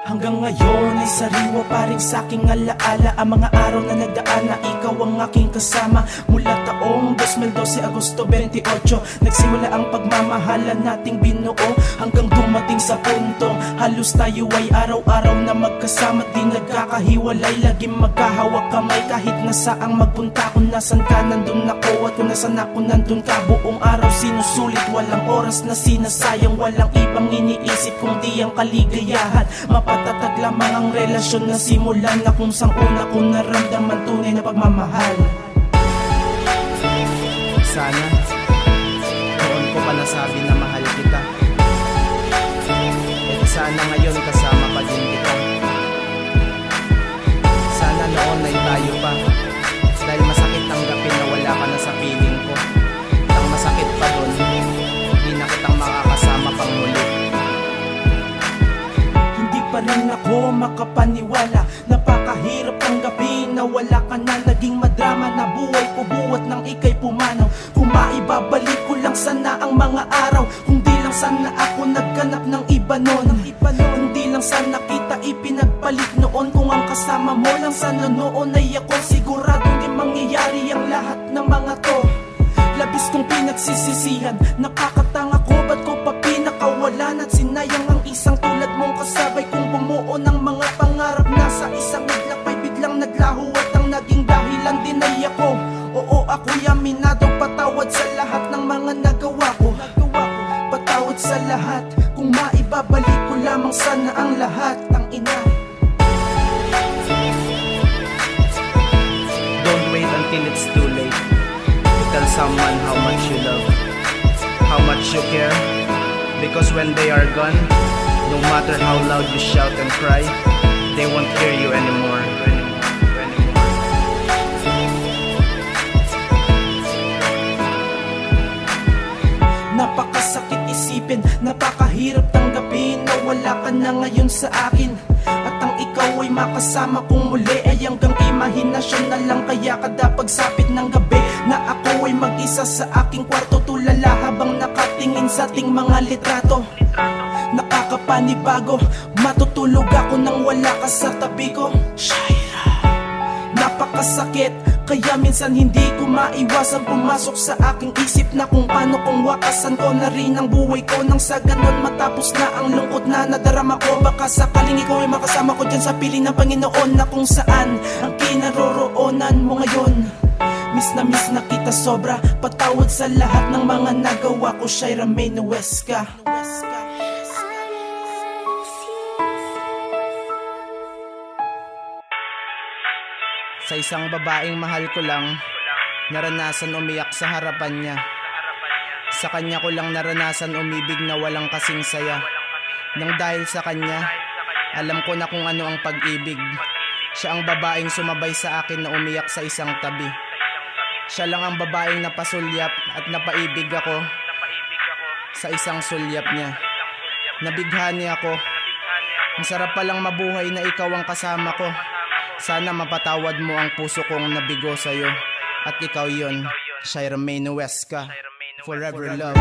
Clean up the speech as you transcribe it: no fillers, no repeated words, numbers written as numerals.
Hanggang ngayon ay sariwa pa rin sa'king alaala ang mga araw na nagdaan na ikaw ang aking kasama. Mula taong 2012 Agosto 28 nagsimula ang pagmamahalan nating binuo, hanggang dumating sa puntong halos tayo ay araw-araw na magkasama. Di nagkakahiwalay, laging magkahawak kamay. Kahit na saang magpunta, kung nasan ka nandun ako, at kung nasan ako nandun ka. Buong araw sinusulit, walang oras na sinasayang, walang ibang iniisip kundi ang kaligayahan. Mapatatag lamang ang relasyon na simulan na kung sang una ko naramdaman tunay na pagmamahal. Sana noon ko pa nasabi na mahal kita, at sana ngayon kasama pa din kita. Sana noon ay tayo pa, dahil masakit tanggapin na wala ka na sa piling ko. Ang masakit pa doon, hindi na kitang makakasama pang muli. Pa rin ako makapaniwala, napakahirap tanggapin na wala ka na. Naging madrama na buhay ko buhat nang ika'y pumanaw. Kung maibabalik ko lang sana ang mga araw, kung di lang sana ako nagganap ng iba noon. Kung di lang sana kita ipinagpalit noon, kung ang kasama mo lang sana noon ay ako, siguradong di mangyayari ang lahat ng mga to. Labis kong pinagsisisihan, nakakatanga ko, ba't ko pa pinakawalan? At sinayang ang isang tulad mong kasabay kong bumuo ng mga pangarap na sa isang iglap ay biglang naglaho, at ang naging dahilan din ay ako. Oo, ako'y aminado, patawad sa lahat ng mga nagawa ko. Patawad sa lahat, kung maibabalik ko lamang sana ang lahat. Ang ina, don't wait until it's too late to tell someone how much you love, how much you care. Because when they are gone, no matter how loud you shout and cry, they won't hear you anymore. napakasakit isipin, napakahirap tanggapin na wala ka na ngayon sa akin. At ang ikaw ay makasama kong muli ay hanggang imahinasyon na lang. Kaya kada pagsapit ng gabi na ako ay mag-isa sa aking kwarto, tulala habang nakatingin sa ating mga litrato. Nakakapanibago, matutulog ako nang wala ka sa tabi ko. Shaira, napakasakit, kaya minsan hindi ko maiwasan pumasok sa aking isip na kung paano kung wakasan ko na rin ang buhay ko. Nang sa ganon matapos na ang lungkot na nadarama ko, baka sakaling ikaw ay makasama ko dyan sa piling ng Panginoon, na kung saan ang kinaroroonan mo ngayon. Miss na kita sobra, patawad sa lahat ng mga nagawa ko. Shaira May Nuesca. Sa isang babaeng mahal ko lang, naranasan umiyak sa harapan niya. Sa kanya ko lang naranasan umibig na walang kasing saya. Nang dahil sa kanya, alam ko na kung ano ang pag-ibig. Siya ang babaeng sumabay sa akin na umiyak sa isang tabi. Siya lang ang babaeng napasulyap at napaibig ako sa isang sulyap niya. Nabighani ako. Ang sarap palang mabuhay na ikaw ang kasama ko. Sana mapatawad mo ang puso kong nabigo sa'yo. At ikaw yon, Shaira May Nuesca, Forever Love.